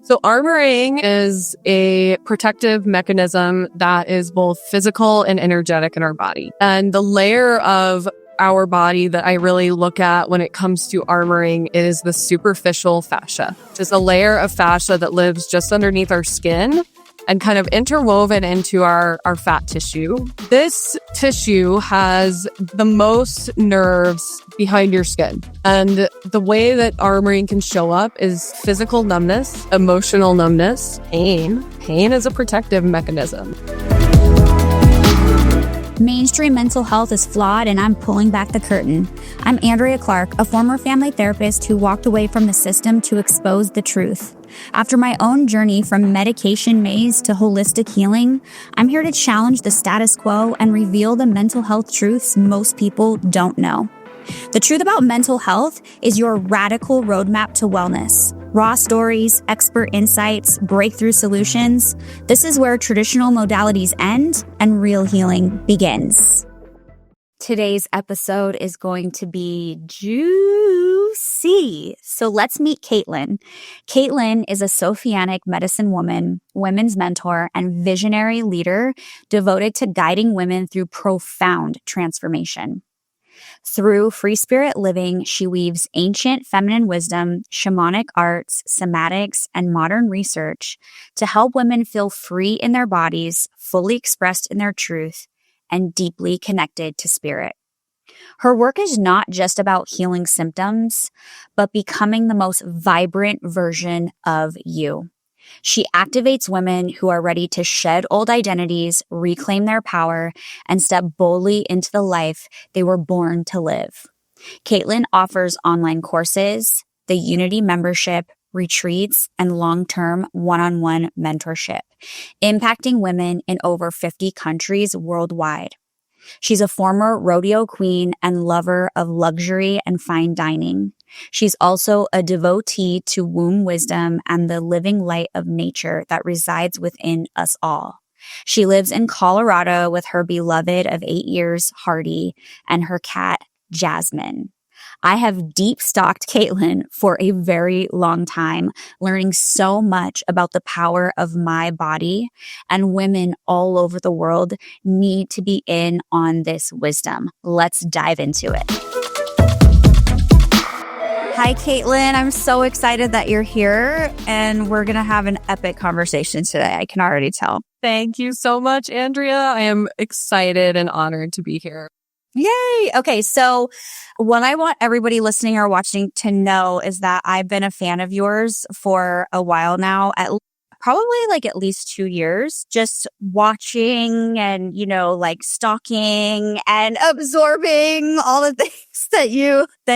So armoring is a protective mechanism that is both physical and energetic in our body. And the layer of our body that I really look at when it comes to armoring is the superficial fascia. It's a layer of fascia that lives just underneath our skin and kind of interwoven into our fat tissue. This tissue has the most nerves behind your skin. And the way that armoring can show up is physical numbness, emotional numbness, pain. Pain is a protective mechanism. Mainstream mental health is flawed, and I'm pulling back the curtain. I'm Andrea Clark, a former family therapist who walked away from the system to expose the truth. After my own journey from medication maze to holistic healing, I'm here to challenge the status quo and reveal the mental health truths most people don't know. The truth about mental health is your radical roadmap to wellness. Raw stories, expert insights, breakthrough solutions. This is where traditional modalities end and real healing begins. Today's episode is going to be juicy. So let's meet Caytlyn. Caytlyn is a Sophianic medicine woman, women's mentor, and visionary leader devoted to guiding women through profound transformation. Through free spirit living, she weaves ancient feminine wisdom, shamanic arts, somatics, and modern research to help women feel free in their bodies, fully expressed in their truth, and deeply connected to spirit. Her work is not just about healing symptoms, but becoming the most vibrant version of you. She activates women who are ready to shed old identities, reclaim their power, and step boldly into the life they were born to live. Caytlyn offers online courses, the Unity membership, retreats, and long-term one-on-one mentorship, impacting women in over 50 countries worldwide. She's a former rodeo queen and lover of luxury and fine dining. She's also a devotee to womb wisdom and the living light of nature that resides within us all. She lives in Colorado with her beloved of 8 years, Hardy, and her cat, Jasmine. I have deep stalked Caytlyn for a very long time, learning so much about the power of my body, and women all over the world need to be in on this wisdom. Let's dive into it. Hi, Caytlyn. I'm so excited that you're here, and we're going to have an epic conversation today. I can already tell. Thank you so much, Andrea. I am excited and honored to be here. Yay. Okay. So what I want everybody listening or watching to know is that I've been a fan of yours for a while now, probably like at least 2 years, just watching and, like stalking and absorbing all the things that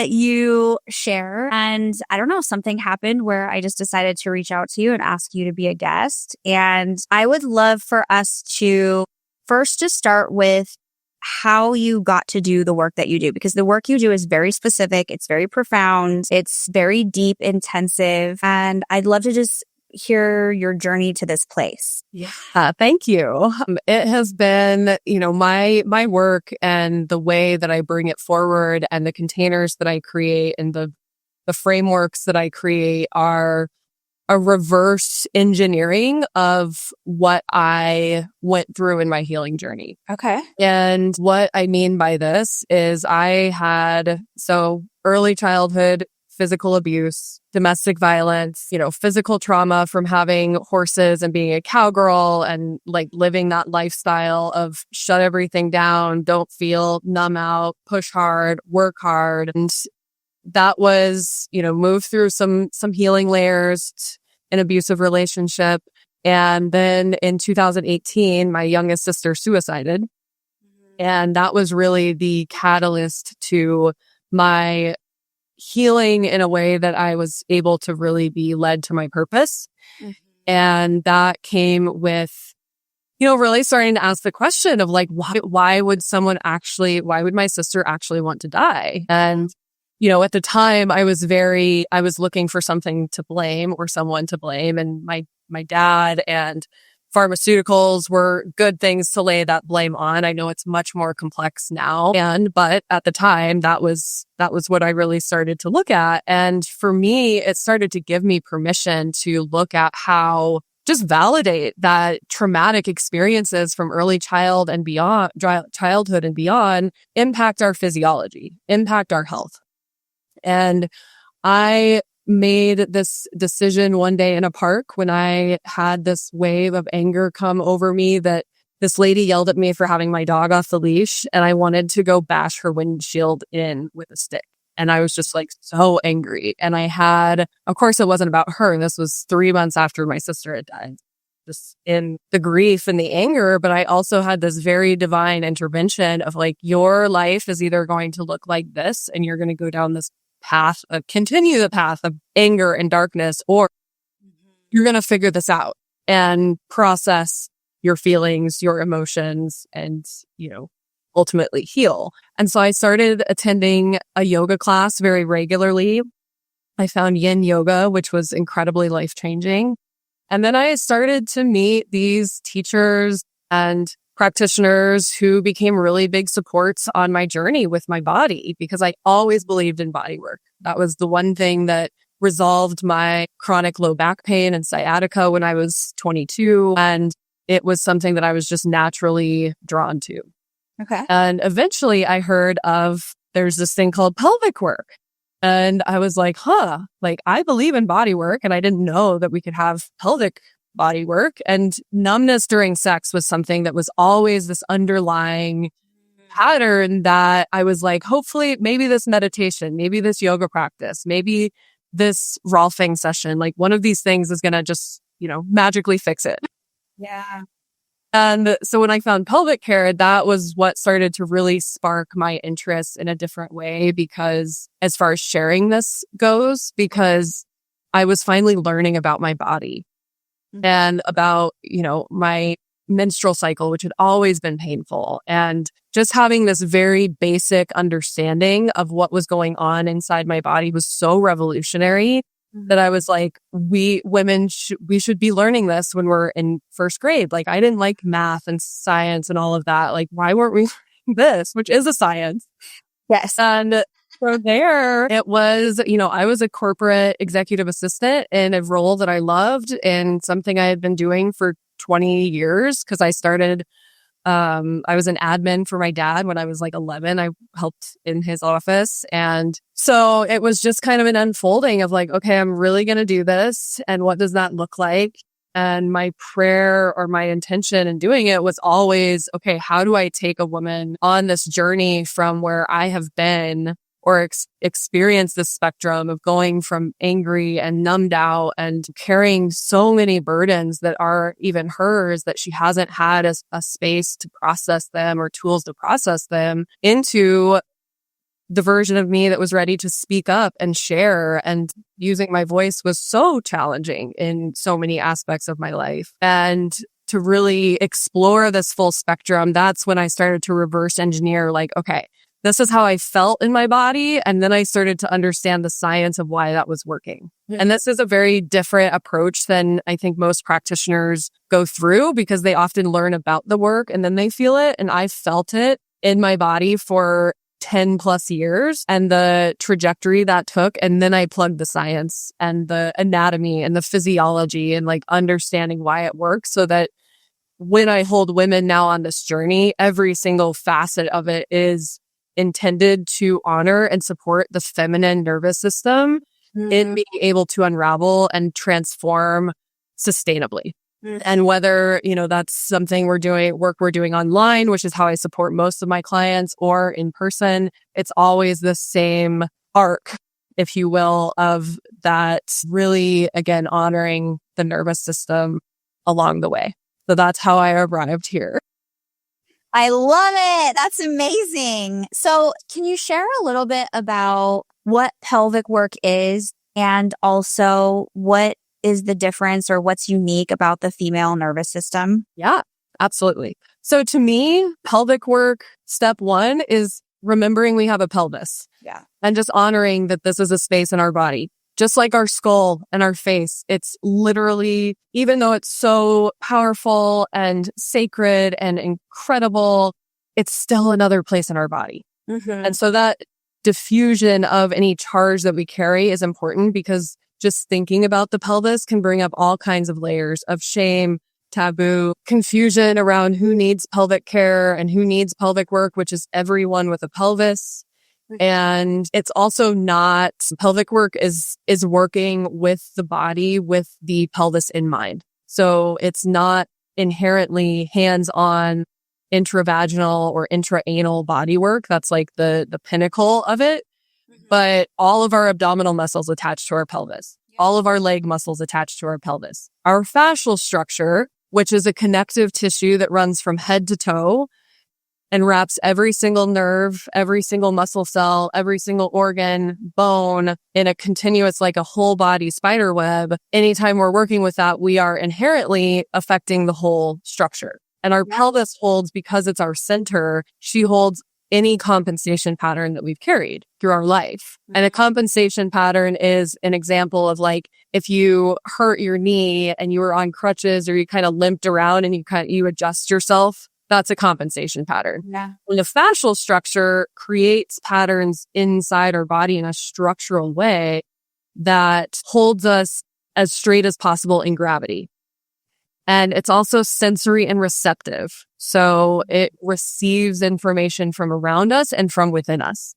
you share. And I don't know, something happened where I just decided to reach out to you and ask you to be a guest. And I would love for us to first just start with how you got to do the work that you do, because the work you do is very specific. It's very profound. It's very deep, intensive. And I'd love to just hear your journey to this place. Yeah, thank you. It has been, my work and the way that I bring it forward and the containers that I create and the frameworks that I create are a reverse engineering of what I went through in my healing journey. Okay. And what I mean by this is I had early childhood physical abuse, domestic violence, physical trauma from having horses and being a cowgirl and like living that lifestyle of shut everything down, don't feel, numb out, push hard, work hard. And that was, move through some healing layers, an abusive relationship. And then in 2018, my youngest sister suicided. And that was really the catalyst to my healing in a way that I was able to really be led to my purpose. Mm-hmm. And that came with, really starting to ask the question of like, why would my sister actually want to die? And at the time I was looking for something to blame or someone to blame. And my dad and pharmaceuticals were good things to lay that blame on. I know it's much more complex now. But at the time, that was what I really started to look at. And for me, it started to give me permission to look at how just validate that traumatic experiences from early childhood and beyond impact our physiology, impact our health. And I made this decision one day in a park when I had this wave of anger come over me that this lady yelled at me for having my dog off the leash, and I wanted to go bash her windshield in with a stick. And I was just like so angry. And of course, it wasn't about her. This was 3 months after my sister had died, just in the grief and the anger. But I also had this very divine intervention of like, your life is either going to look like this and you're going to go down this path of continue the path of anger and darkness, or you're going to figure this out and process your feelings, your emotions, and, ultimately heal. And so I started attending a yoga class very regularly. I found yin yoga, which was incredibly life-changing. And then I started to meet these teachers and practitioners who became really big supports on my journey with my body, because I always believed in body work. That was the one thing that resolved my chronic low back pain and sciatica when I was 22. And it was something that I was just naturally drawn to. Okay. And eventually I heard there's this thing called pelvic work. And I was like, I believe in body work. And I didn't know that we could have pelvic body work. And numbness during sex was something that was always this underlying pattern that I was like, hopefully, maybe this meditation, maybe this yoga practice, maybe this Rolfing session, like one of these things is going to just, magically fix it. Yeah. And so when I found pelvic care, that was what started to really spark my interest in a different way, because as far as sharing this goes, because I was finally learning about my body and about, my menstrual cycle, which had always been painful, and just having this very basic understanding of what was going on inside my body was so revolutionary that I was like, we women, we should be learning this when we're in first grade. Like, I didn't like math and science and all of that. Like, why weren't we learning this, which is a science? Yes. And from there, it was, I was a corporate executive assistant in a role that I loved and something I had been doing for 20 years, because I started I was an admin for my dad when I was like 11. I helped in his office. And so it was just kind of an unfolding of like, okay, I'm really going to do this. And what does that look like? And my prayer or my intention in doing it was always, okay, how do I take a woman on this journey from where I have been or experience this spectrum of going from angry and numbed out and carrying so many burdens that are even hers, that she hasn't had a space to process them or tools to process them, into the version of me that was ready to speak up and share. And using my voice was so challenging in so many aspects of my life. And to really explore this full spectrum, that's when I started to reverse engineer, like, okay, this is how I felt in my body. And then I started to understand the science of why that was working. And this is a very different approach than I think most practitioners go through, because they often learn about the work and then they feel it. And I felt it in my body for 10 plus years and the trajectory that took. And then I plugged the science and the anatomy and the physiology and like understanding why it works, so that when I hold women now on this journey, every single facet of it is intended to honor and support the feminine nervous system in being able to unravel and transform sustainably. And whether, that's something we're doing online, which is how I support most of my clients, or in person, it's always the same arc, if you will, of that really, again, honoring the nervous system along the way. So that's how I arrived here. I love it. That's amazing. So can you share a little bit about what pelvic work is, and also what is the difference or what's unique about the female nervous system? Yeah, absolutely. So to me, pelvic work, step one is remembering we have a pelvis. Yeah. And just honoring that this is a space in our body. just like our skull and our face. It's literally, even though it's so powerful and sacred and incredible, it's still another place in our body. And so that diffusion of any charge that we carry is important, because just thinking about the pelvis can bring up all kinds of layers of shame, taboo, confusion around who needs pelvic care and who needs pelvic work, which is everyone with a pelvis. And it's also not, pelvic work is working with the body with the pelvis in mind. So it's not inherently hands-on intravaginal or intraanal body work. That's like the pinnacle of it. But all of our abdominal muscles attached to our pelvis, all of our leg muscles attached to our pelvis, our fascial structure, which is a connective tissue that runs from head to toe and wraps every single nerve, every single muscle cell, every single organ, bone in a continuous, like a whole body spider web. Anytime we're working with that, we are inherently affecting the whole structure. And our pelvis holds, because it's our center, she holds any compensation pattern that we've carried through our life. And a compensation pattern is an example of, like, if you hurt your knee and you were on crutches or you kind of limped around and you adjust yourself, that's a compensation pattern. Yeah. When the fascial structure creates patterns inside our body in a structural way that holds us as straight as possible in gravity. And it's also sensory and receptive. So it receives information from around us and from within us.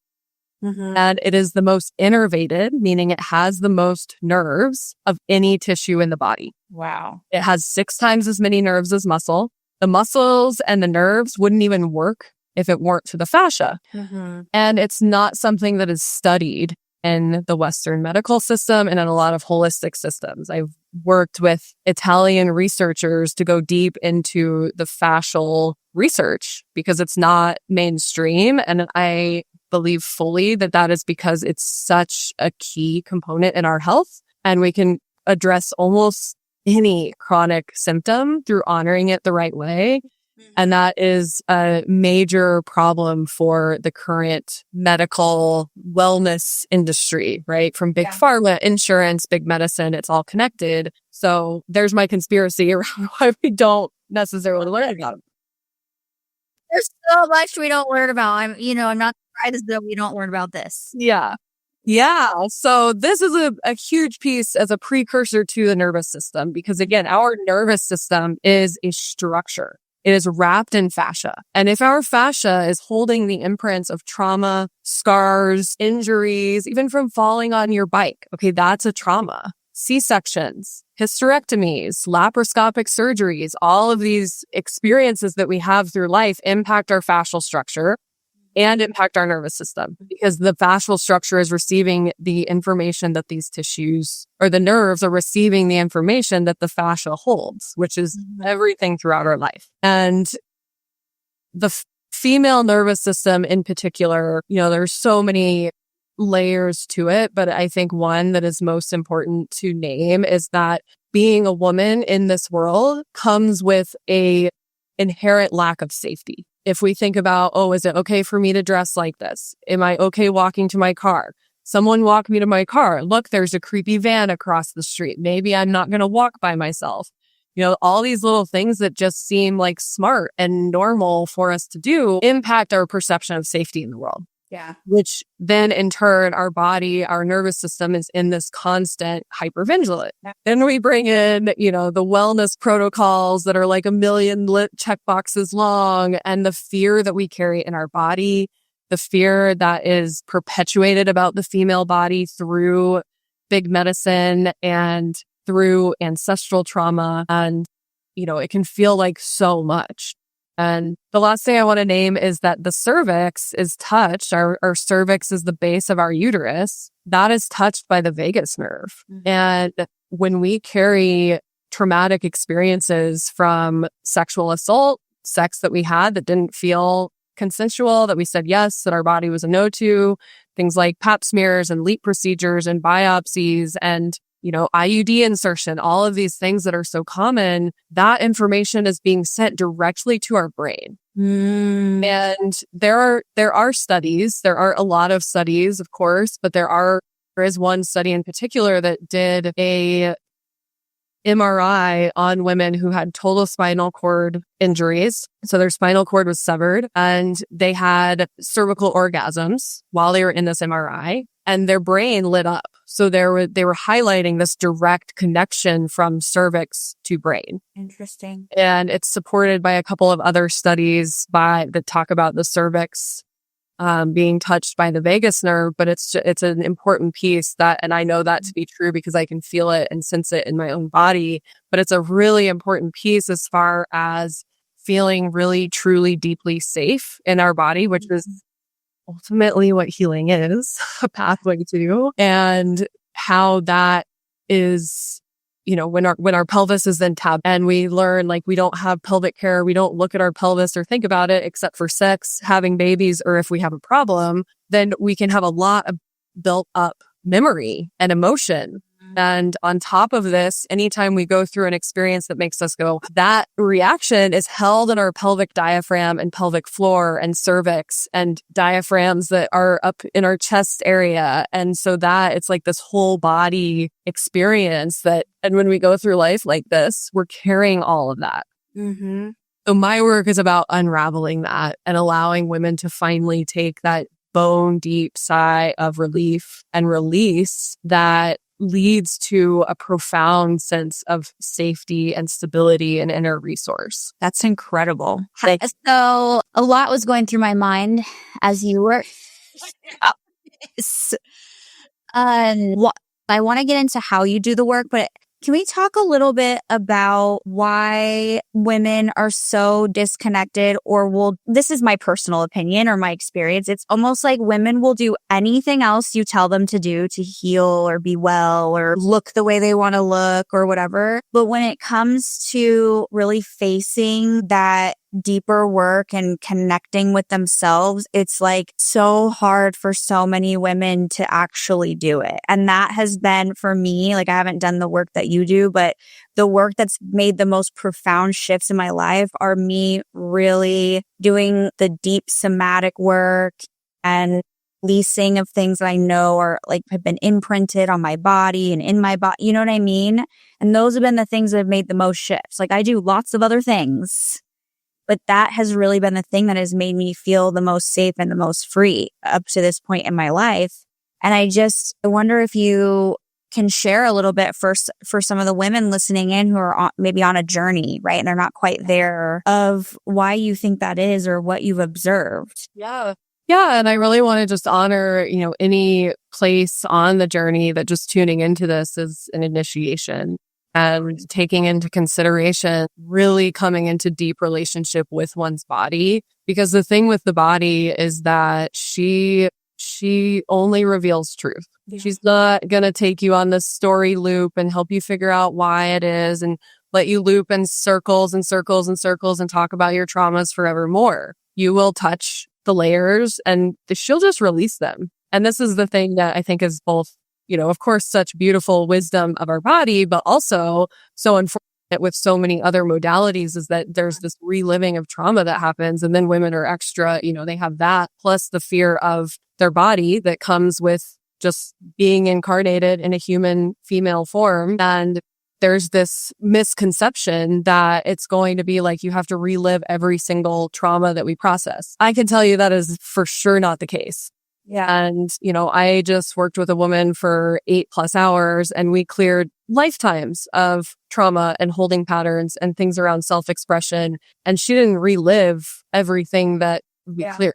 And it is the most innervated, meaning it has the most nerves of any tissue in the body. Wow. It has 6 times as many nerves as muscle. The muscles and the nerves wouldn't even work if it weren't for the fascia. And it's not something that is studied in the Western medical system and in a lot of holistic systems. I've worked with Italian researchers to go deep into the fascial research because it's not mainstream. And I believe fully that that is because it's such a key component in our health, and we can address almost any chronic symptom through honoring it the right way. And that is a major problem for the current medical wellness industry, right? From big pharma, insurance, big medicine, it's all connected. So there's my conspiracy around why we don't necessarily learn about them. There's so much we don't learn about. I'm not surprised that we don't learn about this. Yeah. So this is a huge piece as a precursor to the nervous system, because again, our nervous system is a structure. It is wrapped in fascia. And if our fascia is holding the imprints of trauma, scars, injuries, even from falling on your bike, okay, that's a trauma. C-sections, hysterectomies, laparoscopic surgeries, all of these experiences that we have through life impact our fascial structure and impact our nervous system, because the fascial structure is receiving the information that these tissues, or the nerves are receiving the information that the fascia holds, which is everything throughout our life. And the female nervous system in particular, there's so many layers to it, but I think one that is most important to name is that being a woman in this world comes with a inherent lack of safety. If we think about, is it okay for me to dress like this? Am I okay walking to my car? Someone walk me to my car. Look, there's a creepy van across the street. Maybe I'm not going to walk by myself. All these little things that just seem like smart and normal for us to do impact our perception of safety in the world. Yeah. Which then in turn, our body, our nervous system is in this constant hypervigilance. Yeah. Then we bring in, the wellness protocols that are like 1 million check boxes long, and the fear that we carry in our body, the fear that is perpetuated about the female body through big medicine and through ancestral trauma. And, it can feel like so much. And the last thing I want to name is that the cervix is touched. Our cervix is the base of our uterus. That is touched by the vagus nerve. And when we carry traumatic experiences from sexual assault, sex that we had that didn't feel consensual, that we said yes, that our body was a no to, things like pap smears and LEEP procedures and biopsies and IUD insertion, all of these things that are so common, that information is being sent directly to our brain. And there are studies, there are a lot of studies, of course, but there are There is one study in particular that did a MRI on women who had total spinal cord injuries. So their spinal cord was severed and they had cervical orgasms while they were in this MRI and their brain lit up. So they were highlighting this direct connection from cervix to brain. Interesting. And it's supported by a couple of other studies that talk about the cervix being touched by the vagus nerve, but it's an important piece and I know that to be true because I can feel it and sense it in my own body, but it's a really important piece as far as feeling really, truly, deeply safe in our body, which is ultimately what healing is, a pathway to, and how that is, when our pelvis is then tapped and we learn like we don't have pelvic care, we don't look at our pelvis or think about it except for sex, having babies, or if we have a problem, then we can have a lot of built up memory and emotion. And on top of this, anytime we go through an experience that makes us go, that reaction is held in our pelvic diaphragm and pelvic floor and cervix and diaphragms that are up in our chest area. And so that it's like this whole body experience and when we go through life like this, we're carrying all of that. Mm-hmm. So my work is about unraveling that and allowing women to finally take that bone deep sigh of relief and release that leads to a profound sense of safety and stability and inner resource. That's incredible. So a lot was going through my mind as you were. I want to get into how you do the work, but can we talk a little bit about why women are so disconnected this is my personal opinion or my experience. It's almost like women will do anything else you tell them to do to heal or be well or look the way they want to look or whatever. But when it comes to really facing that deeper work and connecting with themselves, it's like so hard for so many women to actually do it. And that has been for me, like I haven't done the work that you do, but the work that's made the most profound shifts in my life are me really doing the deep somatic work and releasing of things that I know are like have been imprinted on my body and in my body. You know what I mean? And those have been the things that have made the most shifts. Like I do lots of other things, but that has really been the thing that has made me feel the most safe and the most free up to this point in my life. And I wonder if you can share a little bit for some of the women listening in who are maybe on a journey, right? And they're not quite there, of why you think that is or what you've observed. Yeah. Yeah. And I really want to just honor, any place on the journey that just tuning into this is an initiation. And taking into consideration really coming into deep relationship with one's body. Because the thing with the body is that she only reveals truth. Yeah. She's not going to take you on this story loop and help you figure out why it is and let you loop in circles and circles and circles and talk about your traumas forevermore. You will touch the layers and she'll just release them. And this is the thing that I think is both, of course, such beautiful wisdom of our body, but also so unfortunate with so many other modalities is that there's this reliving of trauma that happens. And then women are extra, they have that plus the fear of their body that comes with just being incarnated in a human female form. And there's this misconception that it's going to be like you have to relive every single trauma that we process. I can tell you that is for sure not the case. Yeah. And, I just worked with a woman for 8+ hours and we cleared lifetimes of trauma and holding patterns and things around self-expression. And she didn't relive everything that we cleared.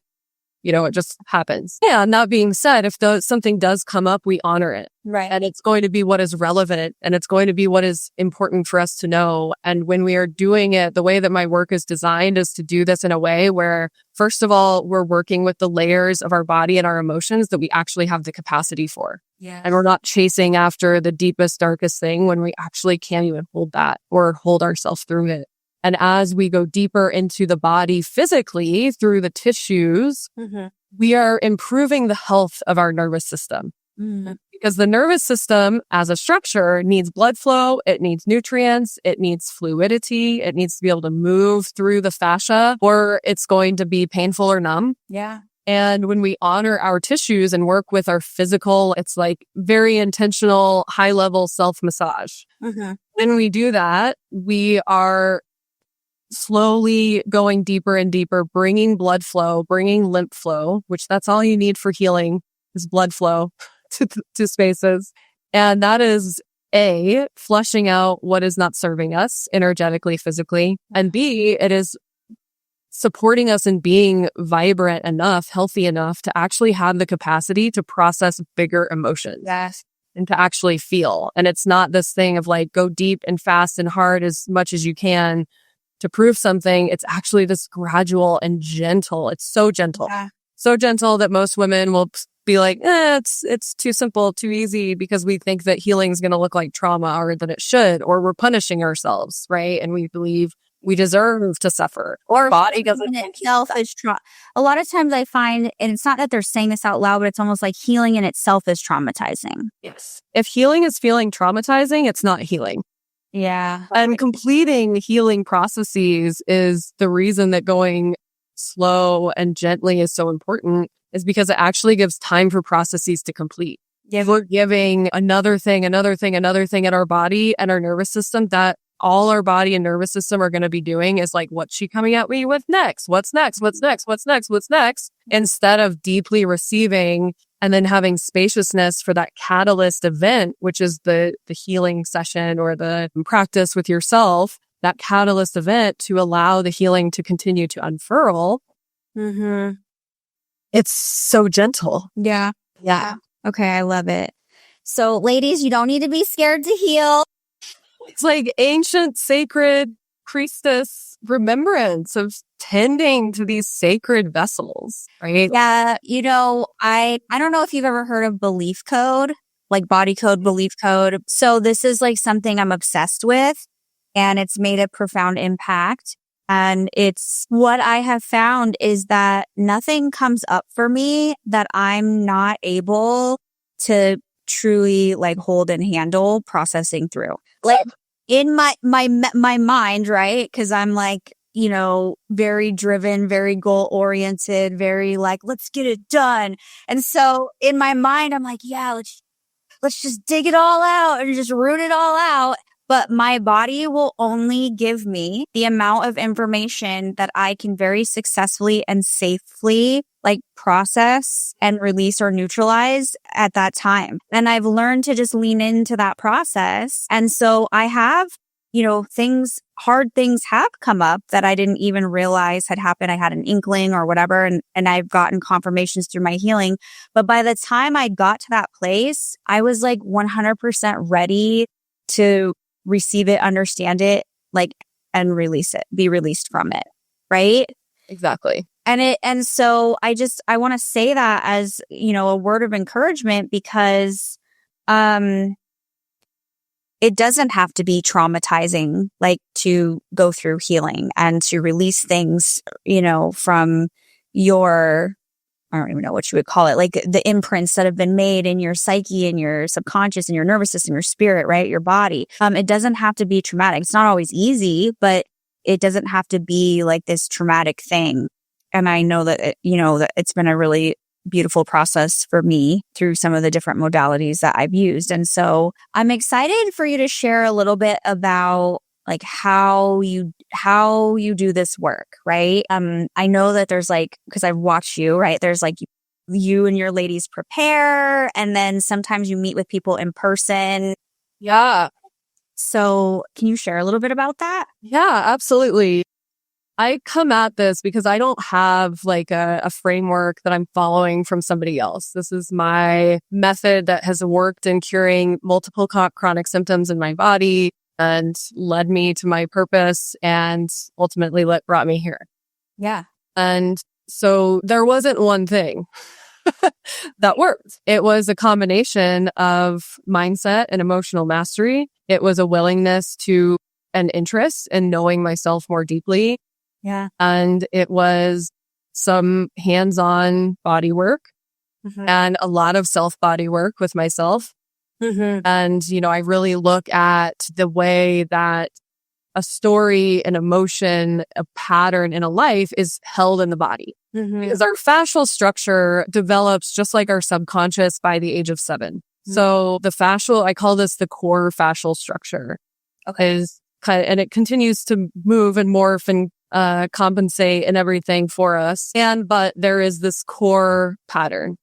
It just happens. Yeah. And that being said, if something does come up, we honor it. Right. And it's going to be what is relevant and it's going to be what is important for us to know. And when we are doing it, the way that my work is designed is to do this in a way where, first of all, we're working with the layers of our body and our emotions that we actually have the capacity for. Yeah. And we're not chasing after the deepest, darkest thing when we actually can't even hold that or hold ourselves through it. And as we go deeper into the body physically through the tissues, we are improving the health of our nervous system. Because the nervous system as a structure needs blood flow, it needs nutrients, it needs fluidity, it needs to be able to move through the fascia or it's going to be painful or numb. Yeah. And when we honor our tissues and work with our physical, it's like very intentional, high level self massage. When we do that, we are slowly going deeper and deeper, bringing blood flow, bringing lymph flow, which that's all you need for healing is blood flow to spaces. And that is A, flushing out what is not serving us energetically, physically. And B, it is supporting us in being vibrant enough, healthy enough to actually have the capacity to process bigger emotions. Yes. And to actually feel. And it's not this thing of like go deep and fast and hard as much as you can to prove something. It's actually this gradual and gentle. It's so gentle. Yeah. So gentle that most women will be like, it's too simple, too easy, because we think that healing is going to look like trauma or that it should, or we're punishing ourselves, right? And we believe we deserve to suffer. Or body doesn't itself is a lot of times I find, and it's not that they're saying this out loud, but it's almost like healing in itself is traumatizing. Yes. If healing is feeling traumatizing, it's not healing. Yeah. And completing healing processes is the reason that going slow and gently is so important, is because it actually gives time for processes to complete. Yeah. We're giving another thing in our body and our nervous system that all our body and nervous system are going to be doing is like, what's she coming at me with next? What's next? What's next? What's next? What's next? Instead of deeply receiving and then having spaciousness for that catalyst event, which is the healing session or the practice with yourself, that catalyst event to allow the healing to continue to unfurl. It's so gentle. Yeah. Okay, I love it. So ladies, you don't need to be scared to heal. It's like ancient, sacred priestess remembrance of tending to these sacred vessels, right? Yeah. I don't know if you've ever heard of belief code, like body code, belief code. So this is like something I'm obsessed with, and it's made a profound impact. And it's what I have found is that nothing comes up for me that I'm not able to truly like hold and handle processing through. Like in my mind, right? Because I'm like, very driven, very goal oriented, very like, let's get it done. And so in my mind, I'm like, yeah, let's just dig it all out and just root it all out. But my body will only give me the amount of information that I can very successfully and safely like process and release or neutralize at that time. And I've learned to just lean into that process. And so I have, hard things have come up that I didn't even realize had happened. I had an inkling or whatever, and I've gotten confirmations through my healing. But by the time I got to that place, I was like 100% ready to receive it, understand it, like, and release it, be released from it. Right? Exactly. And so I want to say that as, a word of encouragement, because, it doesn't have to be traumatizing, like to go through healing and to release things, from your, I don't even know what you would call it, like the imprints that have been made in your psyche and your subconscious and your nervous system, your spirit, right? Your body. It doesn't have to be traumatic. It's not always easy, but it doesn't have to be like this traumatic thing. And I know that, that it's been a really beautiful process for me through some of the different modalities that I've used. And so I'm excited for you to share a little bit about like how you do this work, right? I know that there's like, because I've watched you, right? There's like you and your ladies prepare, and then sometimes you meet with people in person. Yeah. So can you share a little bit about that? Yeah, absolutely. I come at this because I don't have like a framework that I'm following from somebody else. This is my method that has worked in curing multiple chronic symptoms in my body and led me to my purpose and ultimately brought me here. Yeah. And so there wasn't one thing that worked. It was a combination of mindset and emotional mastery. It was a willingness to an interest in knowing myself more deeply. Yeah. And it was some hands-on body work and a lot of self-body work with myself. And, I really look at the way that a story, an emotion, a pattern in a life is held in the body. Because our fascial structure develops just like our subconscious by the age of 7. So the fascial, I call this the core fascial structure. And it continues to move and morph and compensate and everything for us. But there is this core pattern.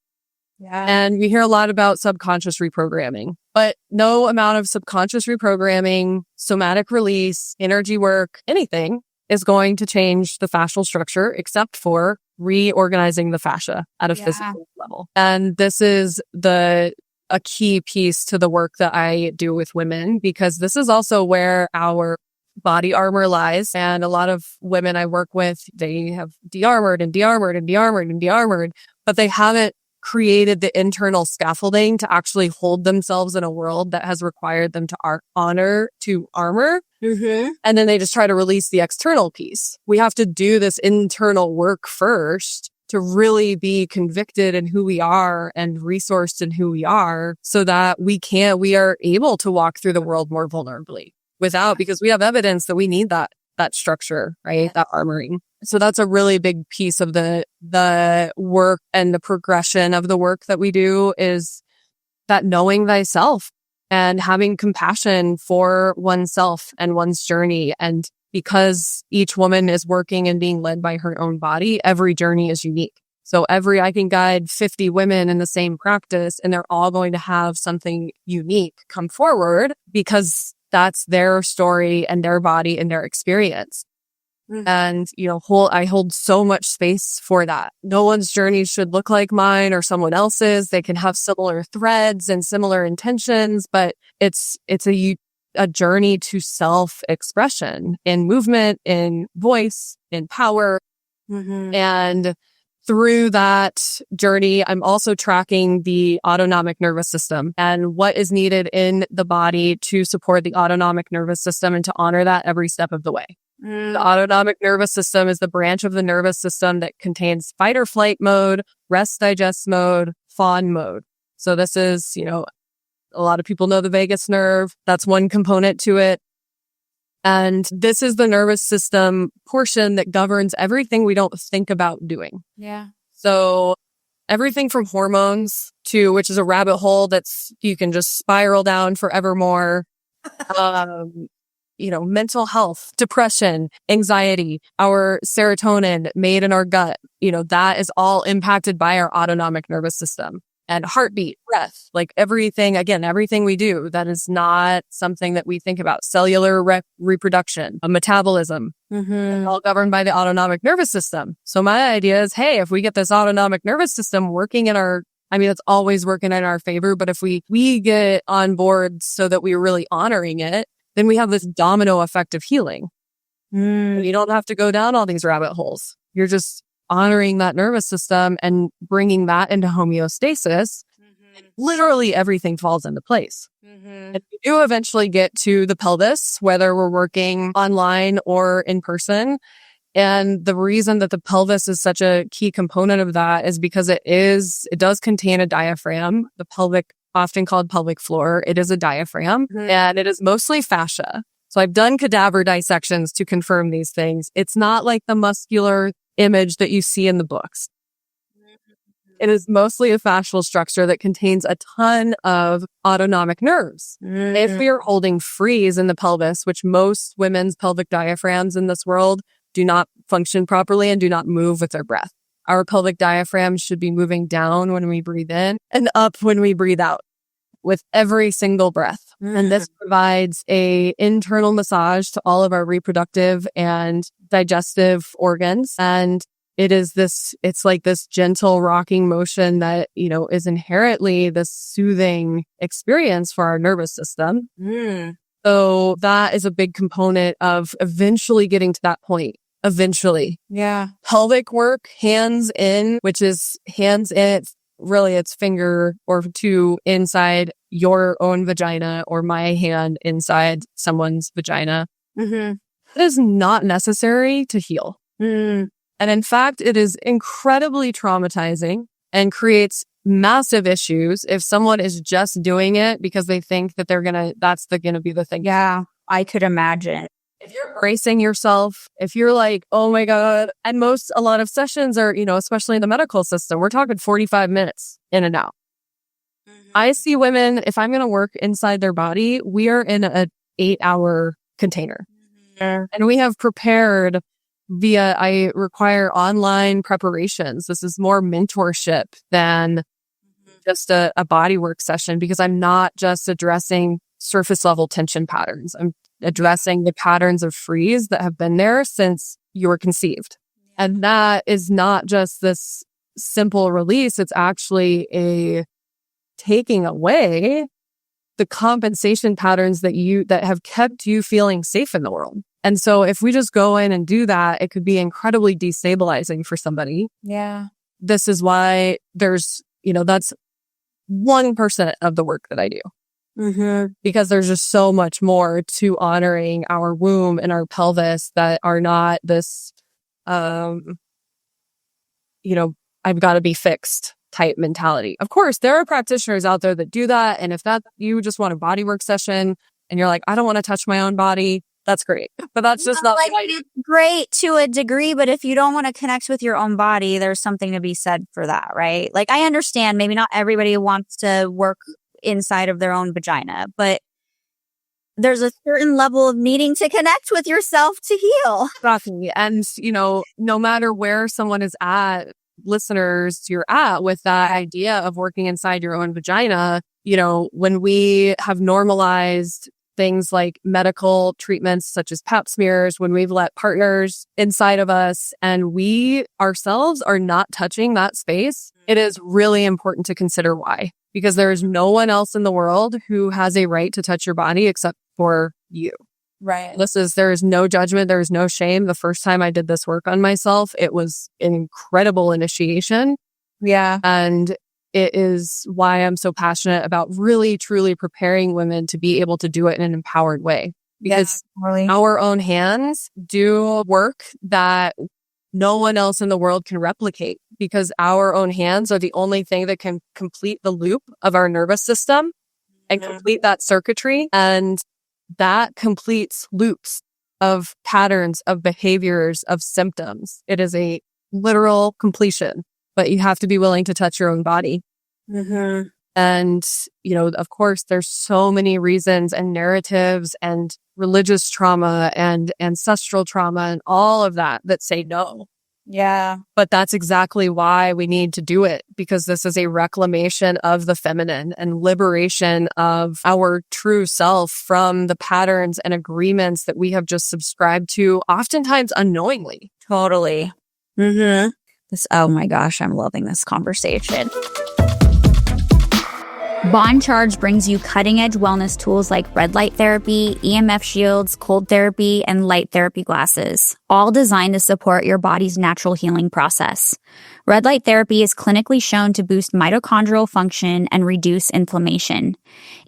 Yeah. And we hear a lot about subconscious reprogramming, but no amount of subconscious reprogramming, somatic release, energy work, anything is going to change the fascial structure except for reorganizing the fascia at a physical level. And this is a key piece to the work that I do with women, because this is also where our body armor lies. And a lot of women I work with, they have de-armored and de-armored and de-armored and de-armored, but they haven't created the internal scaffolding to actually hold themselves in a world that has required them to honor to armor. And then they just try to release the external piece. We have to do this internal work first to really be convicted in who we are and resourced in who we are, so that we are able to walk through the world more vulnerably because we have evidence that we need that structure, right? That armoring. So that's a really big piece of the work and the progression of the work that we do, is that knowing thyself and having compassion for oneself and one's journey. And because each woman is working and being led by her own body, every journey is unique. So I can guide 50 women in the same practice, and they're all going to have something unique come forward, because that's their story and their body and their experience. And, I hold so much space for that. No one's journey should look like mine or someone else's. They can have similar threads and similar intentions, but it's a journey to self-expression in movement, in voice, in power. And through that journey, I'm also tracking the autonomic nervous system and what is needed in the body to support the autonomic nervous system, and to honor that every step of the way. The autonomic nervous system is the branch of the nervous system that contains fight or flight mode, rest digest mode, fawn mode. So this is, a lot of people know the vagus nerve. That's one component to it. And this is the nervous system portion that governs everything we don't think about doing. Yeah. So everything from hormones to, which is a rabbit hole you can just spiral down forevermore. Mental health, depression, anxiety, our serotonin made in our gut, that is all impacted by our autonomic nervous system. And heartbeat, breath, like everything we do, that is not something that we think about. Cellular reproduction, metabolism, all governed by the autonomic nervous system. So my idea is, hey, if we get this autonomic nervous system working it's always working in our favor, but if we get on board so that we're really honoring it, then we have this domino effect of healing. You don't have to go down all these rabbit holes. You're just honoring that nervous system and bringing that into homeostasis. Literally everything falls into place. And we do eventually get to the pelvis, whether we're working online or in person. And the reason that the pelvis is such a key component of that is because it does contain a diaphragm. The pelvic, often called pelvic floor, it is a diaphragm, and it is mostly fascia. So I've done cadaver dissections to confirm these things. It's not like the muscular image that you see in the books. It is mostly a fascial structure that contains a ton of autonomic nerves. If we are holding freeze in the pelvis, which most women's pelvic diaphragms in this world do not function properly and do not move with their breath. Our pelvic diaphragm should be moving down when we breathe in and up when we breathe out with every single breath. And this provides a internal massage to all of our reproductive and digestive organs. And it's like this gentle rocking motion that, is inherently this soothing experience for our nervous system. So that is a big component of eventually getting to that point. Eventually. Yeah. Pelvic work, hands in, which is hands in, it's finger or two inside your own vagina or my hand inside someone's vagina. It is not necessary to heal. And in fact, it is incredibly traumatizing and creates massive issues if someone is just doing it because they think that that's gonna be the thing. Yeah, I could imagine. if you're bracing yourself, if you're like, oh my God, and a lot of sessions are, especially in the medical system, we're talking 45 minutes in and out. I see women, if I'm going to work inside their body, we are in an 8-hour container. And we have prepared I require online preparations. This is more mentorship than just a bodywork session, because I'm not just addressing surface level tension patterns. I'm addressing the patterns of freeze that have been there since you were conceived. And that is not just this simple release. It's actually a taking away the compensation patterns that have kept you feeling safe in the world. And so if we just go in and do that, it could be incredibly destabilizing for somebody. Yeah. This is why there's, that's 1% of the work that I do. Because there's just so much more to honoring our womb and our pelvis that are not this, I've got to be fixed type mentality. Of course, there are practitioners out there that do that. And if you just want a bodywork session and you're like, I don't want to touch my own body, that's great. But that's just not great to a degree. But if you don't want to connect with your own body, there's something to be said for that, right? Like, I understand maybe not everybody wants to work inside of their own vagina, but there's a certain level of needing to connect with yourself to heal. Exactly. And, no matter where someone is at, listeners, you're at with that idea of working inside your own vagina, when we have normalized things like medical treatments such as pap smears, when we've let partners inside of us and we ourselves are not touching that space, it is really important to consider why. Because there is no one else in the world who has a right to touch your body except for you. Right. There is no judgment. There is no shame. The first time I did this work on myself, it was an incredible initiation. Yeah. And it is why I'm so passionate about really, truly preparing women to be able to do it in an empowered way. Because our own hands do work that no one else in the world can replicate, because our own hands are the only thing that can complete the loop of our nervous system and complete that circuitry. And that completes loops of patterns, of behaviors, of symptoms. It is a literal completion, but you have to be willing to touch your own body. And, of course, there's so many reasons and narratives and religious trauma and ancestral trauma and all of that say no. Yeah. But that's exactly why we need to do it, because this is a reclamation of the feminine and liberation of our true self from the patterns and agreements that we have just subscribed to, oftentimes unknowingly. Totally. Oh my gosh, I'm loving this conversation. Bond Charge brings you cutting-edge wellness tools like red light therapy, EMF shields, cold therapy, and light therapy glasses, all designed to support your body's natural healing process. Red light therapy is clinically shown to boost mitochondrial function and reduce inflammation.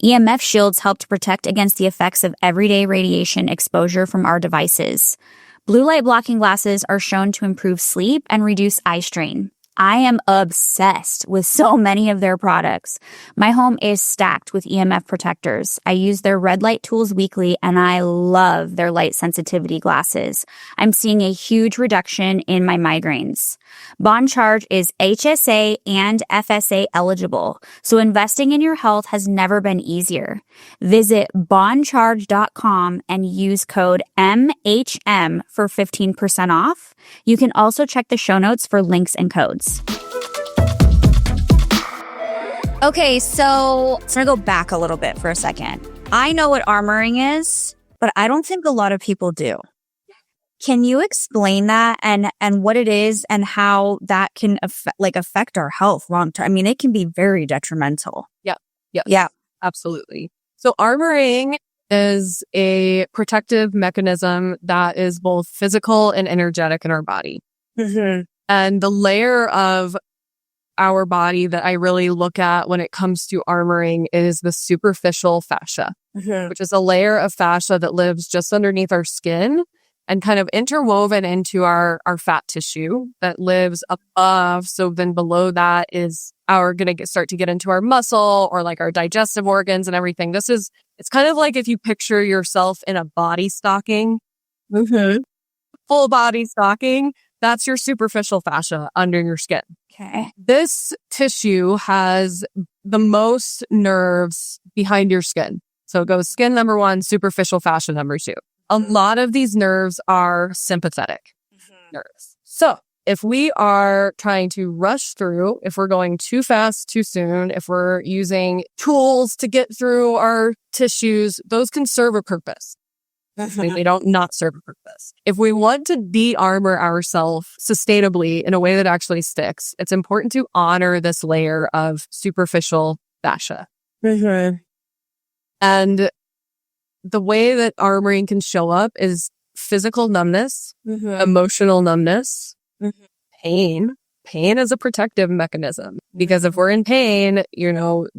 EMF shields help to protect against the effects of everyday radiation exposure from our devices. Blue light blocking glasses are shown to improve sleep and reduce eye strain. I am obsessed with so many of their products. My home is stacked with EMF protectors. I use their red light tools weekly, and I love their light sensitivity glasses. I'm seeing a huge reduction in my migraines. Bond Charge is HSA and FSA eligible, so investing in your health has never been easier. Visit bondcharge.com and use code MHM for 15% off. You can also check the show notes for links and codes. Okay, so I'm going to go back a little bit for a second. I know what armoring is, but I don't think a lot of people do. Can you explain that and what it is and how that can affect our health long term? I mean, it can be very detrimental. Yeah, absolutely. So armoring is a protective mechanism that is both physical and energetic in our body. And the layer of our body that I really look at when it comes to armoring is the superficial fascia, which is a layer of fascia that lives just underneath our skin and kind of interwoven into our fat tissue that lives above. So then below that is start to get into our muscle or like our digestive organs and everything. It's kind of like if you picture yourself in a body stocking Mm-hmm. Full body stocking, that's your superficial fascia under your skin. Okay. This tissue has the most nerves behind your skin. So it goes skin number 1, superficial fascia number 2. A lot of these nerves are sympathetic nerves. So if we are trying to rush through, if we're going too fast, too soon, if we're using tools to get through our tissues, those can serve a purpose. They don't not serve a purpose. If we want to de-armor ourselves sustainably in a way that actually sticks, it's important to honor this layer of superficial fascia. And the way that armoring can show up is physical numbness, emotional numbness, pain. Pain is a protective mechanism because if we're in pain,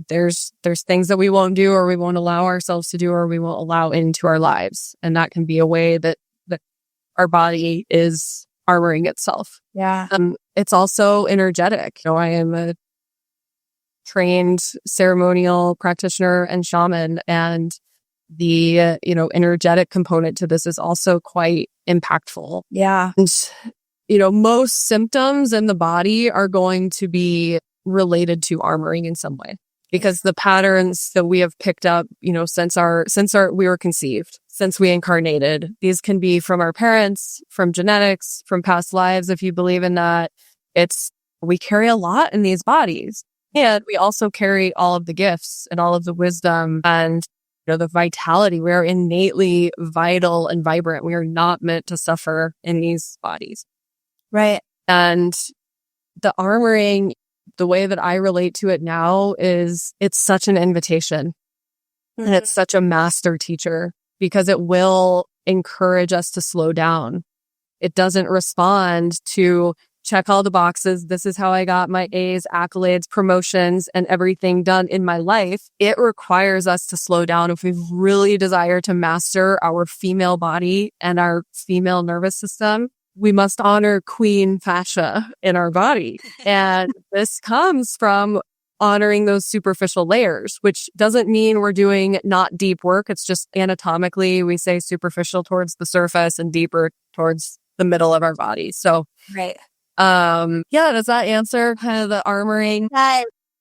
there's things that we won't do or we won't allow ourselves to do or we won't allow into our lives. And that can be a way that our body is armoring itself. Yeah. It's also energetic. I am a trained ceremonial practitioner and shaman, and the, energetic component to this is also quite impactful. Yeah. And most symptoms in the body are going to be related to armoring in some way because the patterns that we have picked up, since we were conceived, since we incarnated, these can be from our parents, from genetics, from past lives. If you believe in that, we carry a lot in these bodies, and we also carry all of the gifts and all of the wisdom and the vitality. We are innately vital and vibrant. We are not meant to suffer in these bodies. Right. And the armoring, the way that I relate to it now is it's such an invitation and it's such a master teacher because it will encourage us to slow down. It doesn't respond to check all the boxes. This is how I got my A's, accolades, promotions, and everything done in my life. It requires us to slow down if we really desire to master our female body and our female nervous system. We must honor queen fascia in our body. And this comes from honoring those superficial layers, which doesn't mean we're doing not deep work. It's just anatomically, we say superficial towards the surface and deeper towards the middle of our body. So, right. Does that answer kind of the armoring?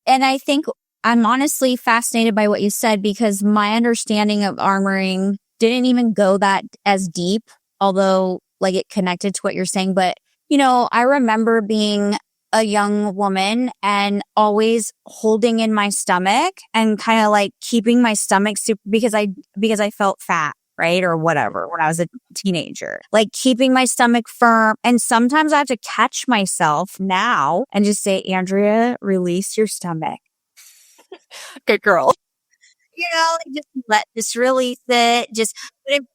And I think I'm honestly fascinated by what you said because my understanding of armoring didn't even go that as deep, although it connected to what you're saying. But, I remember being a young woman and always holding in my stomach and kind of keeping my stomach super because I felt fat, right? Or whatever when I was a teenager, keeping my stomach firm. And sometimes I have to catch myself now and just say, Andrea, release your stomach. Good girl. Just let this release it. Just it's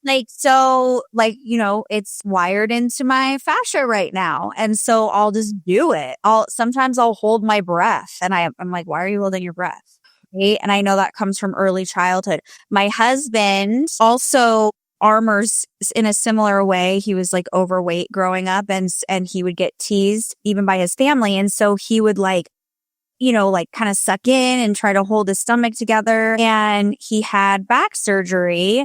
wired into my fascia right now. And so I'll just do it. Sometimes I'll hold my breath and I'm like, why are you holding your breath? Right? And I know that comes from early childhood. My husband also armors in a similar way. He was overweight growing up and he would get teased even by his family. And so he would kind of suck in and try to hold his stomach together. And he had back surgery.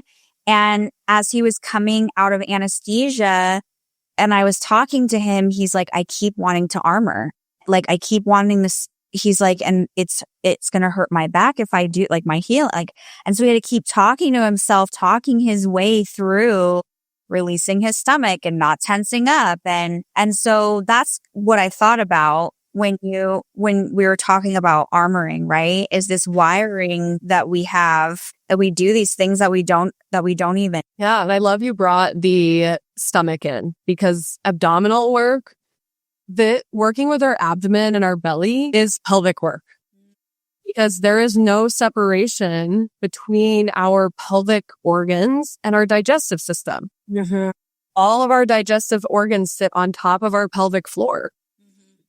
And as he was coming out of anesthesia and I was talking to him, he's like, I keep wanting to armor. I keep wanting this. He's like, and it's going to hurt my back if I do my heel. And so he had to keep talking to himself, talking his way through releasing his stomach and not tensing up. And so that's what I thought about when we were talking about armoring, right? Is this wiring that we have, that we do these things that we don't even. Yeah. And I love you brought the stomach in because abdominal work, working with our abdomen and our belly is pelvic work because there is no separation between our pelvic organs and our digestive system. Mm-hmm. All of our digestive organs sit on top of our pelvic floor.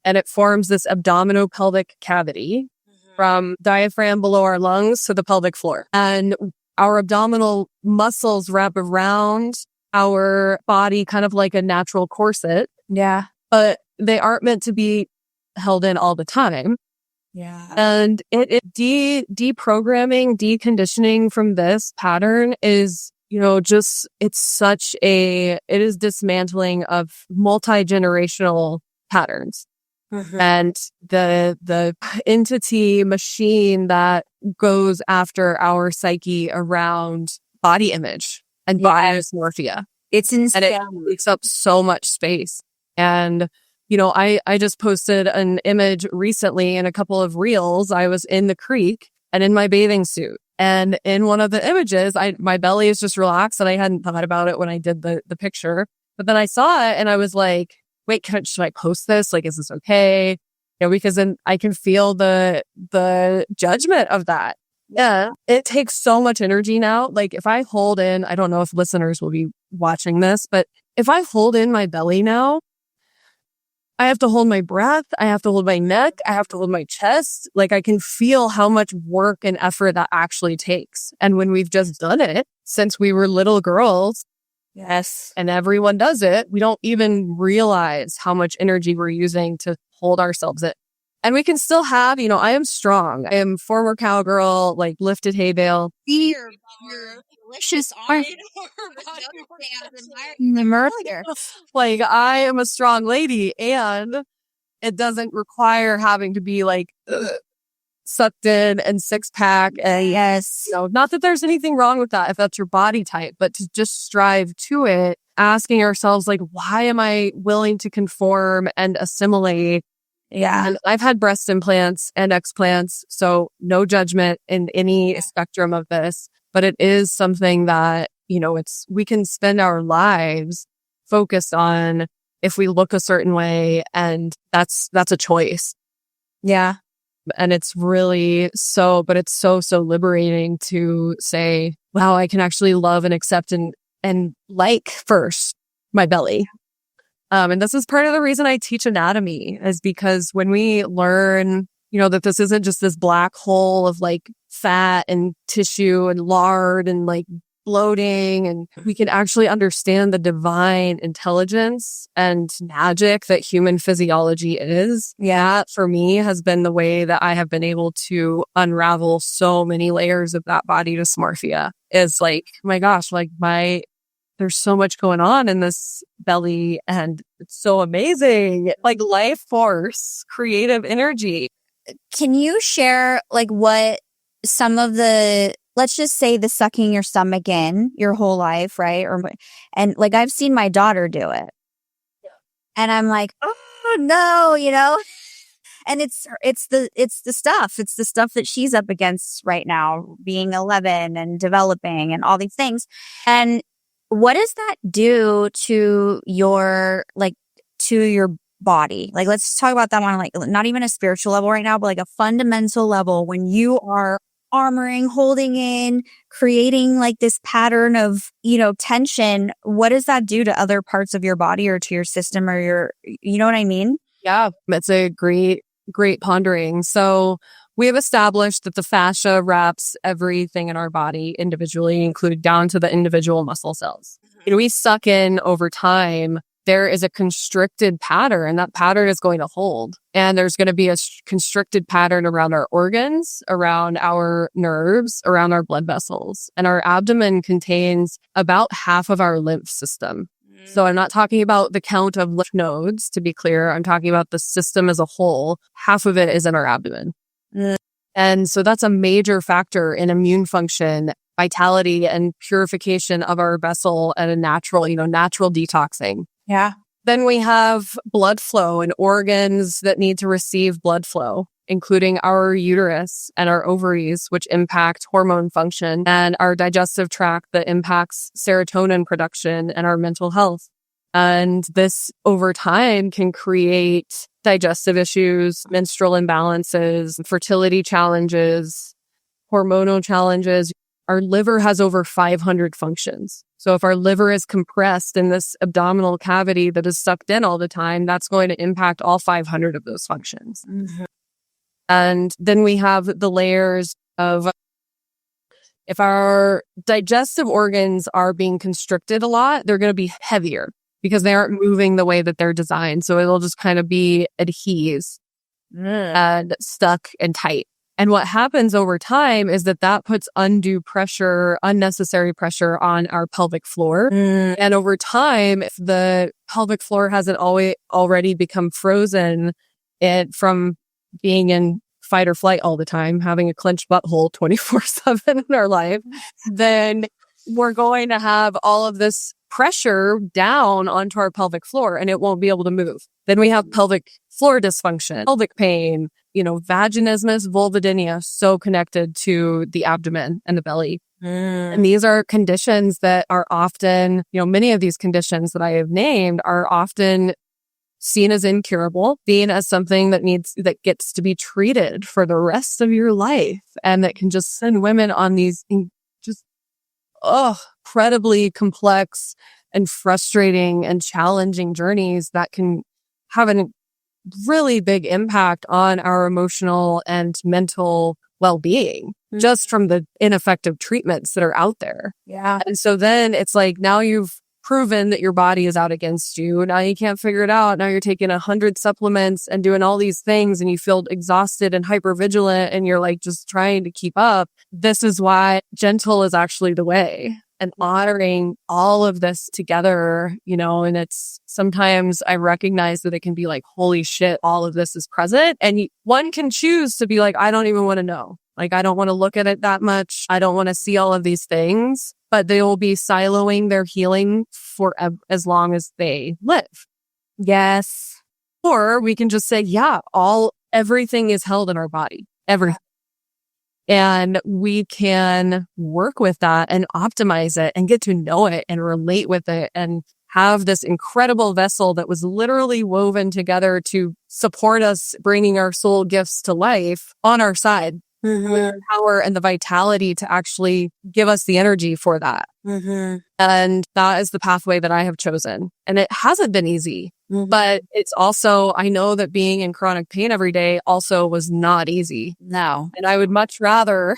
And it forms this abdominopelvic cavity from diaphragm below our lungs to the pelvic floor. And our abdominal muscles wrap around our body kind of like a natural corset. Yeah. But they aren't meant to be held in all the time. Yeah. And deprogramming, deconditioning from this pattern is just it is dismantling of multi-generational patterns. And the entity machine that goes after our psyche around body image and body dysmorphia. It's insane. And it takes up so much space. And, I just posted an image recently in a couple of reels. I was in the creek and in my bathing suit. And in one of the images, my belly is just relaxed, and I hadn't thought about it when I did the picture. But then I saw it and I was like, wait, should I post this? Like, is this okay? Because then I can feel the judgment of that. Yeah. It takes so much energy now. Like, if I hold in, I don't know if listeners will be watching this, but if I hold in my belly now, I have to hold my breath. I have to hold my neck. I have to hold my chest. Like, I can feel how much work and effort that actually takes. And when we've just done it since we were little girls, yes, and everyone does it, we don't even realize how much energy we're using to hold ourselves in. And we can still have, I am strong. I am former cowgirl, like lifted hay bale. Your delicious arm. Like, I am a strong lady, and it doesn't require having to be like sucked in and six pack. And yes, not that there's anything wrong with that if that's your body type, but to just strive to it, asking ourselves, like, why am I willing to conform and assimilate? Yeah. And I've had breast implants and explants, so no judgment in any spectrum of this, but it is something that, we can spend our lives focused on if we look a certain way, and that's a choice. Yeah. And it's really but it's so liberating to say, wow, I can actually love and accept and like first my belly. And this is part of the reason I teach anatomy, is because when we learn, that this isn't just this black hole of like fat and tissue and lard and like bloating, and we can actually understand the divine intelligence and magic that human physiology is. Yeah, for me has been the way that I have been able to unravel so many layers of that body dysmorphia. Is like, my gosh, like there's so much going on in this belly, and it's so amazing. Like, life force, creative energy. Can you share like what some of let's just say the sucking your stomach in your whole life, right? And like, I've seen my daughter do it. Yeah. And I'm like, oh no, and it's the stuff that she's up against right now, being 11 and developing and all these things. And what does that do to your body? Like, let's talk about that on like not even a spiritual level right now, but like a fundamental level, when you are armoring, holding in, creating like this pattern of, tension. What does that do to other parts of your body or to your system or you know what I mean? Yeah, it's a great pondering. So we have established that the fascia wraps everything in our body individually, included down to the individual muscle cells. We suck in over time. There is a constricted pattern, and that pattern is going to hold. And there's going to be a constricted pattern around our organs, around our nerves, around our blood vessels. And our abdomen contains about half of our lymph system. So I'm not talking about the count of lymph nodes, to be clear. I'm talking about the system as a whole. Half of it is in our abdomen. And so that's a major factor in immune function, vitality, and purification of our vessel, and a natural detoxing. Yeah. Then we have blood flow and organs that need to receive blood flow, including our uterus and our ovaries, which impact hormone function, and our digestive tract that impacts serotonin production and our mental health. And this over time can create digestive issues, menstrual imbalances, fertility challenges, hormonal challenges. Our liver has over 500 functions. So if our liver is compressed in this abdominal cavity that is sucked in all the time, that's going to impact all 500 of those functions. Mm-hmm. And then we have the layers of, if our digestive organs are being constricted a lot, they're going to be heavier because they aren't moving the way that they're designed. So it'll just kind of be adhesed and stuck and tight. And what happens over time is that puts undue pressure, unnecessary pressure on our pelvic floor. And over time, if the pelvic floor hasn't already become frozen from being in fight or flight all the time, having a clenched butthole 24/7 in our life, then we're going to have all of this pressure down onto our pelvic floor and it won't be able to move. Then we have pelvic floor dysfunction, pelvic pain, vaginismus, vulvodynia, so connected to the abdomen and the belly. And these are conditions that are often, many of these conditions that I have named are often seen as incurable, seen as something that gets to be treated for the rest of your life, and that can just send women on these incredibly complex and frustrating and challenging journeys that can have a really big impact on our emotional and mental well-being, just from the ineffective treatments that are out there. Yeah. And so then it's like, now you've proven that your body is out against you. Now you can't figure it out. Now you're taking 100 supplements and doing all these things and you feel exhausted and hypervigilant and you're like just trying to keep up. This is why gentle is actually the way, and honoring all of this together, and it's sometimes I recognize that it can be like, holy shit, all of this is present. And one can choose to be like, I don't even want to know. Like, I don't want to look at it that much. I don't want to see all of these things, but they will be siloing their healing for as long as they live. Yes. Or we can just say, yeah, everything is held in our body. Everything. And we can work with that and optimize it and get to know it and relate with it and have this incredible vessel that was literally woven together to support us bringing our soul gifts to life on our side. With the power and the vitality to actually give us the energy for that. And that is the pathway that I have chosen. And it hasn't been easy, but it's also, I know that being in chronic pain every day also was not easy. No. And I would much rather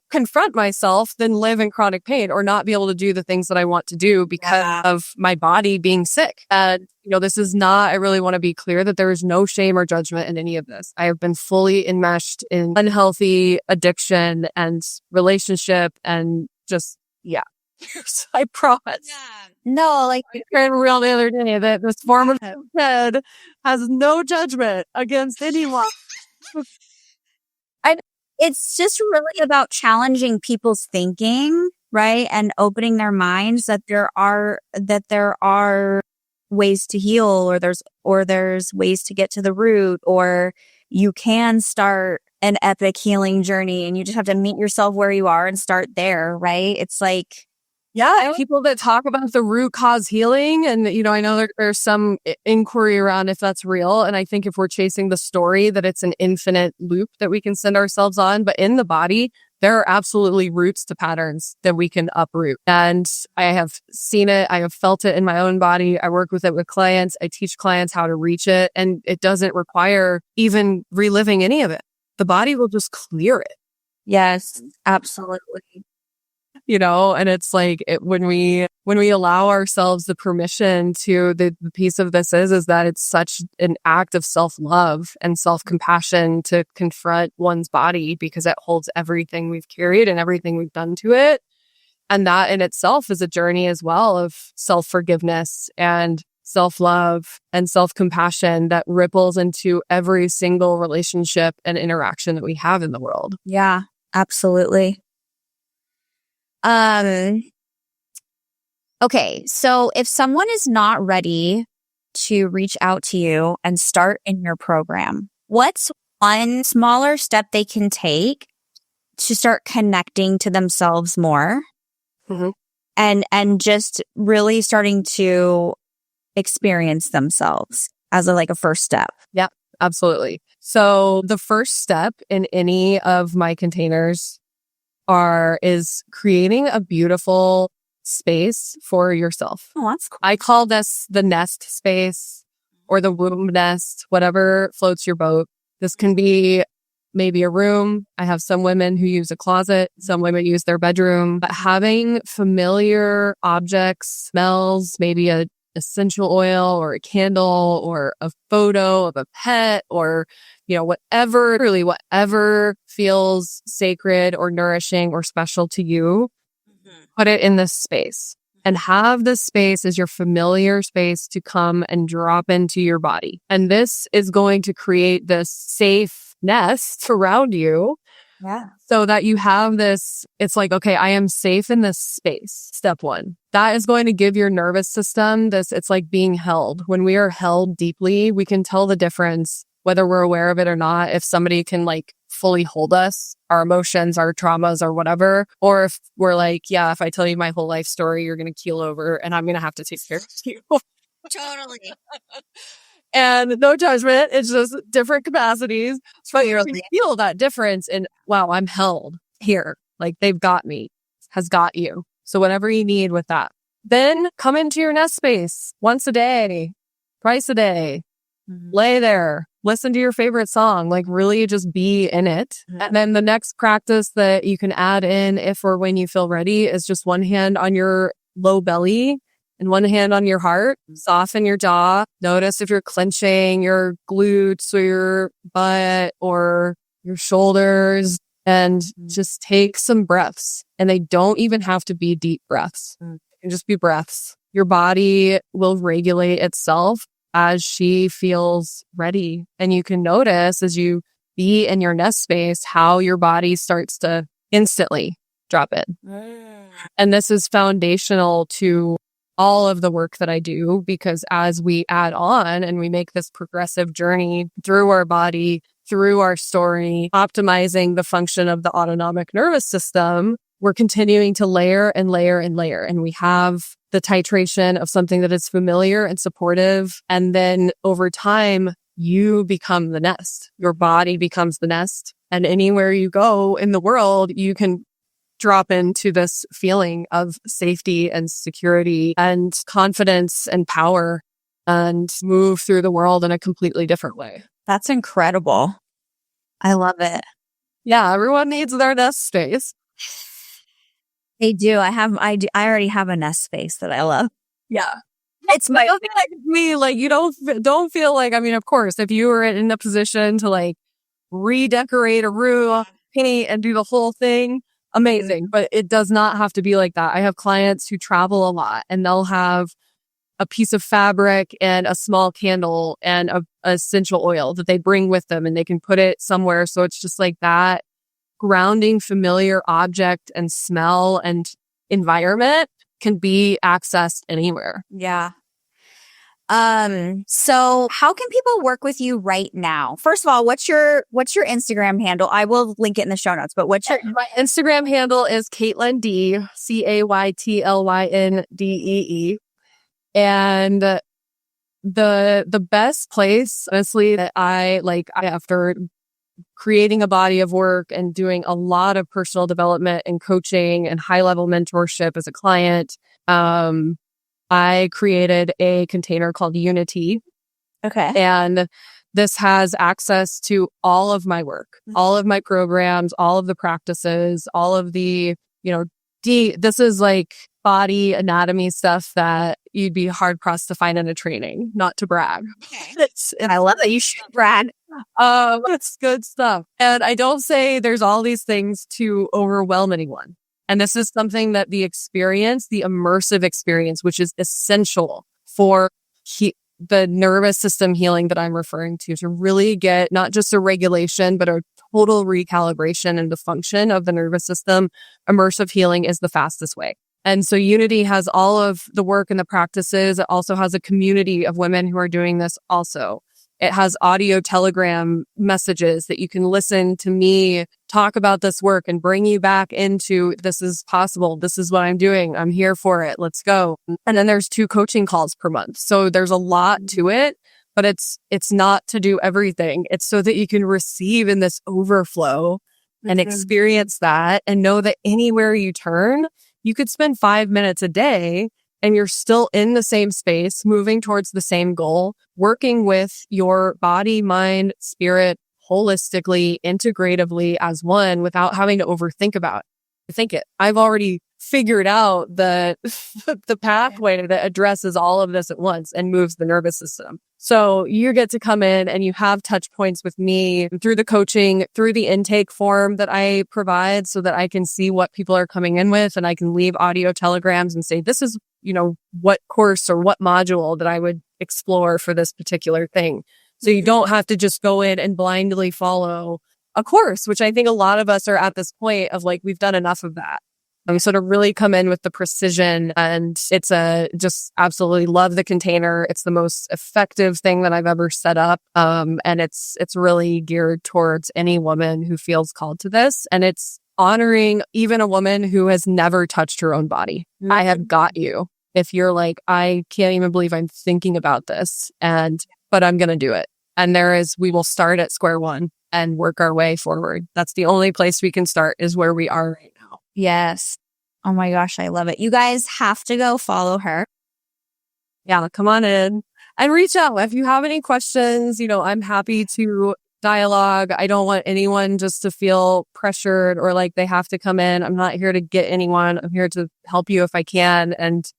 confront myself than live in chronic pain or not be able to do the things that I want to do because of my body being sick. And this is not, I really want to be clear that there is no shame or judgment in any of this. I have been fully enmeshed in unhealthy addiction and relationship and just, I promise. Yeah. No, like I heard real the other day that this form of head has no judgment against anyone. it's just really about challenging people's thinking, right? And opening their minds that there are ways to heal, or there's ways to get to the root, or you can start an epic healing journey and you just have to meet yourself where you are and start there, right? It's like, people that talk about the root cause healing, and I know there's some inquiry around if that's real, and I think if we're chasing the story that it's an infinite loop that we can send ourselves on, but in the body there are absolutely roots to patterns that we can uproot. And I have seen it. I have felt it in my own body. I work with it with clients. I teach clients how to reach it. And it doesn't require even reliving any of it. The body will just clear it. Yes, absolutely. And it's like when we allow ourselves the permission to, the piece of this is that it's such an act of self-love and self-compassion to confront one's body, because it holds everything we've carried and everything we've done to it. And that in itself is a journey as well of self-forgiveness and self-love and self-compassion that ripples into every single relationship and interaction that we have in the world. Yeah, absolutely. Okay, so if someone is not ready to reach out to you and start in your program, what's one smaller step they can take to start connecting to themselves more, and just really starting to experience themselves as a first step? Yep, absolutely. So the first step in any of my containers is creating a beautiful space for yourself. Oh, that's cool. I call this the nest space or the womb nest, whatever floats your boat. This can be maybe a room. I have some women who use a closet. Some women use their bedroom. But having familiar objects, smells, maybe a essential oil or a candle or a photo of a pet or, whatever, really whatever feels sacred or nourishing or special to you, put it in this space and have this space as your familiar space to come and drop into your body. And this is going to create this safe nest around you. Yeah. So that you have this, it's like, okay, I am safe in this space. Step one. That is going to give your nervous system this, it's like being held. When we are held deeply, we can tell the difference, whether we're aware of it or not, if somebody can like fully hold us, our emotions, our traumas, or whatever. Or if we're like, yeah, if I tell you my whole life story, you're going to keel over and I'm going to have to take care of you. Totally. And no judgment. It's just different capacities. But you feel that difference in, wow, I'm held here. Like they've got me, has got you. So whatever you need with that. Then come into your nest space once a day, twice a day. Lay there, listen to your favorite song, like really just be in it. And then the next practice that you can add in if or when you feel ready is just one hand on your low belly and one hand on your heart. Soften your jaw. Notice if you're clenching your glutes or your butt or your shoulders, and just take some breaths. And they don't even have to be deep breaths. It can just be breaths. Your body will regulate itself as she feels ready. And you can notice as you be in your nest space, how your body starts to instantly drop in. And this is foundational to all of the work that I do, because as we add on and we make this progressive journey through our body, through our story, optimizing the function of the autonomic nervous system, we're continuing to layer and layer and layer. And we have the titration of something that is familiar and supportive. And then over time, you become the nest. Your body becomes the nest. And anywhere you go in the world, you can drop into this feeling of safety and security and confidence and power and move through the world in a completely different way. That's incredible. I love it. Yeah, everyone needs their nest space. They do. I already have a nest space that I love. Yeah. It's my like me, like you don't feel like, I mean, of course, if you were in a position to like redecorate a room, paint and do the whole thing, amazing. But it does not have to be like that. I have clients who travel a lot and they'll have a piece of fabric and a small candle and a essential oil that they bring with them, and they can put it somewhere. So it's just like that grounding familiar object and smell and environment can be accessed anywhere. Yeah. So how can people work with you right now? First of all, what's your Instagram handle? I will link it in the show notes, but my Instagram handle is Caytlyn Dee, Caytlyndee. And the best place, honestly, that I after creating a body of work and doing a lot of personal development and coaching and high level mentorship as a client, I created a container called Unity. Okay. And this has access to all of my work, all of my programs, all of the practices, all of the, this is like body anatomy stuff that you'd be hard pressed to find in a training, not to brag. Okay. I love that you should brag. It's good stuff. And I don't say there's all these things to overwhelm anyone. And this is something that the immersive experience, which is essential for the nervous system healing that I'm referring to really get not just a regulation, but a total recalibration and the function of the nervous system. Immersive healing is the fastest way. And so Unity has all of the work and the practices. It also has a community of women who are doing this also. It has audio telegram messages that you can listen to me talk about this work and bring you back into this is possible. This is what I'm doing. I'm here for it. Let's go. And then there's 2 coaching calls per month. So there's a lot to it, but it's not to do everything. It's so that you can receive in this overflow and experience that and know that anywhere you turn, you could spend 5 minutes a day and you're still in the same space, moving towards the same goal, working with your body, mind, spirit, holistically, integratively as one without having to overthink about it. I've already figured out the pathway that addresses all of this at once and moves the nervous system. So you get to come in and you have touch points with me through the coaching, through the intake form that I provide so that I can see what people are coming in with, and I can leave audio telegrams and say, this is, what course or what module that I would explore for this particular thing. So you don't have to just go in and blindly follow a course, which I think a lot of us are at this point of like, we've done enough of that. So to really come in with the precision, and it's just absolutely love the container. It's the most effective thing that I've ever set up. And it's really geared towards any woman who feels called to this. And it's honoring even a woman who has never touched her own body. Mm-hmm. I have got you. If you're like, I can't even believe I'm thinking about this, but I'm going to do it. And we will start at square one and work our way forward. That's the only place we can start, is where we are right now. Yes. Oh my gosh, I love it. You guys have to go follow her. Yeah, come on in and reach out. If you have any questions, I'm happy to dialogue. I don't want anyone just to feel pressured or like they have to come in. I'm not here to get anyone. I'm here to help you if I can. And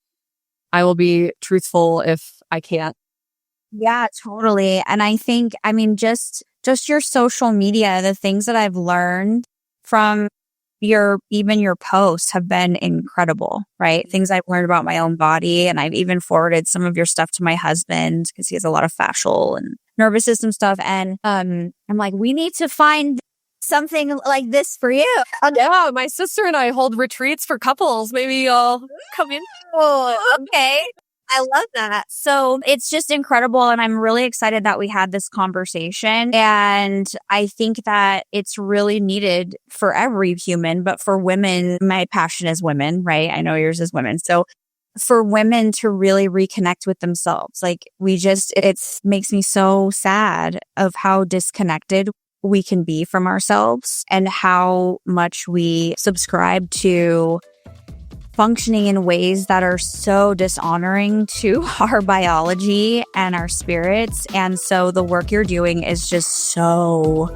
I will be truthful if I can't. Yeah, totally. And I think, just your social media, the things that I've learned from your posts have been incredible, right? Things I've learned about my own body. And I've even forwarded some of your stuff to my husband because he has a lot of fascial and nervous system stuff. And I'm like, we need to find something like this for you. Yeah, my sister and I hold retreats for couples. Maybe I'll come in. Oh, okay. I love that. So it's just incredible. And I'm really excited that we had this conversation. And I think that it's really needed for every human, but for women, my passion is women, right? I know yours is women. So for women to really reconnect with themselves, like it makes me so sad of how disconnected we can be from ourselves and how much we subscribe to functioning in ways that are so dishonoring to our biology and our spirits. And so the work you're doing is just so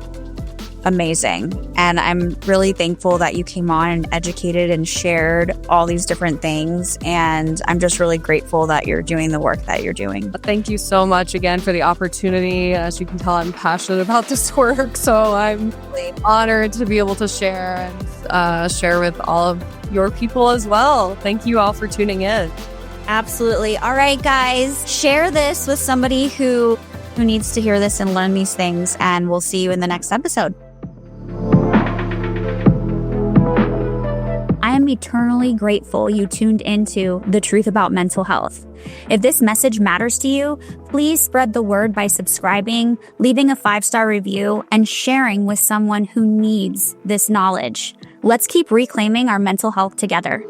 amazing. And I'm really thankful that you came on and educated and shared all these different things. And I'm just really grateful that you're doing the work that you're doing. Thank you so much again for the opportunity. As you can tell, I'm passionate about this work. So I'm really honored to be able to share and share with all of your people as well. Thank you all for tuning in. Absolutely. All right, guys, share this with somebody who needs to hear this and learn these things. And we'll see you in the next episode. I am eternally grateful you tuned into The Truth About Mental Health. If this message matters to you, please spread the word by subscribing, leaving a 5-star review, and sharing with someone who needs this knowledge. Let's keep reclaiming our mental health together.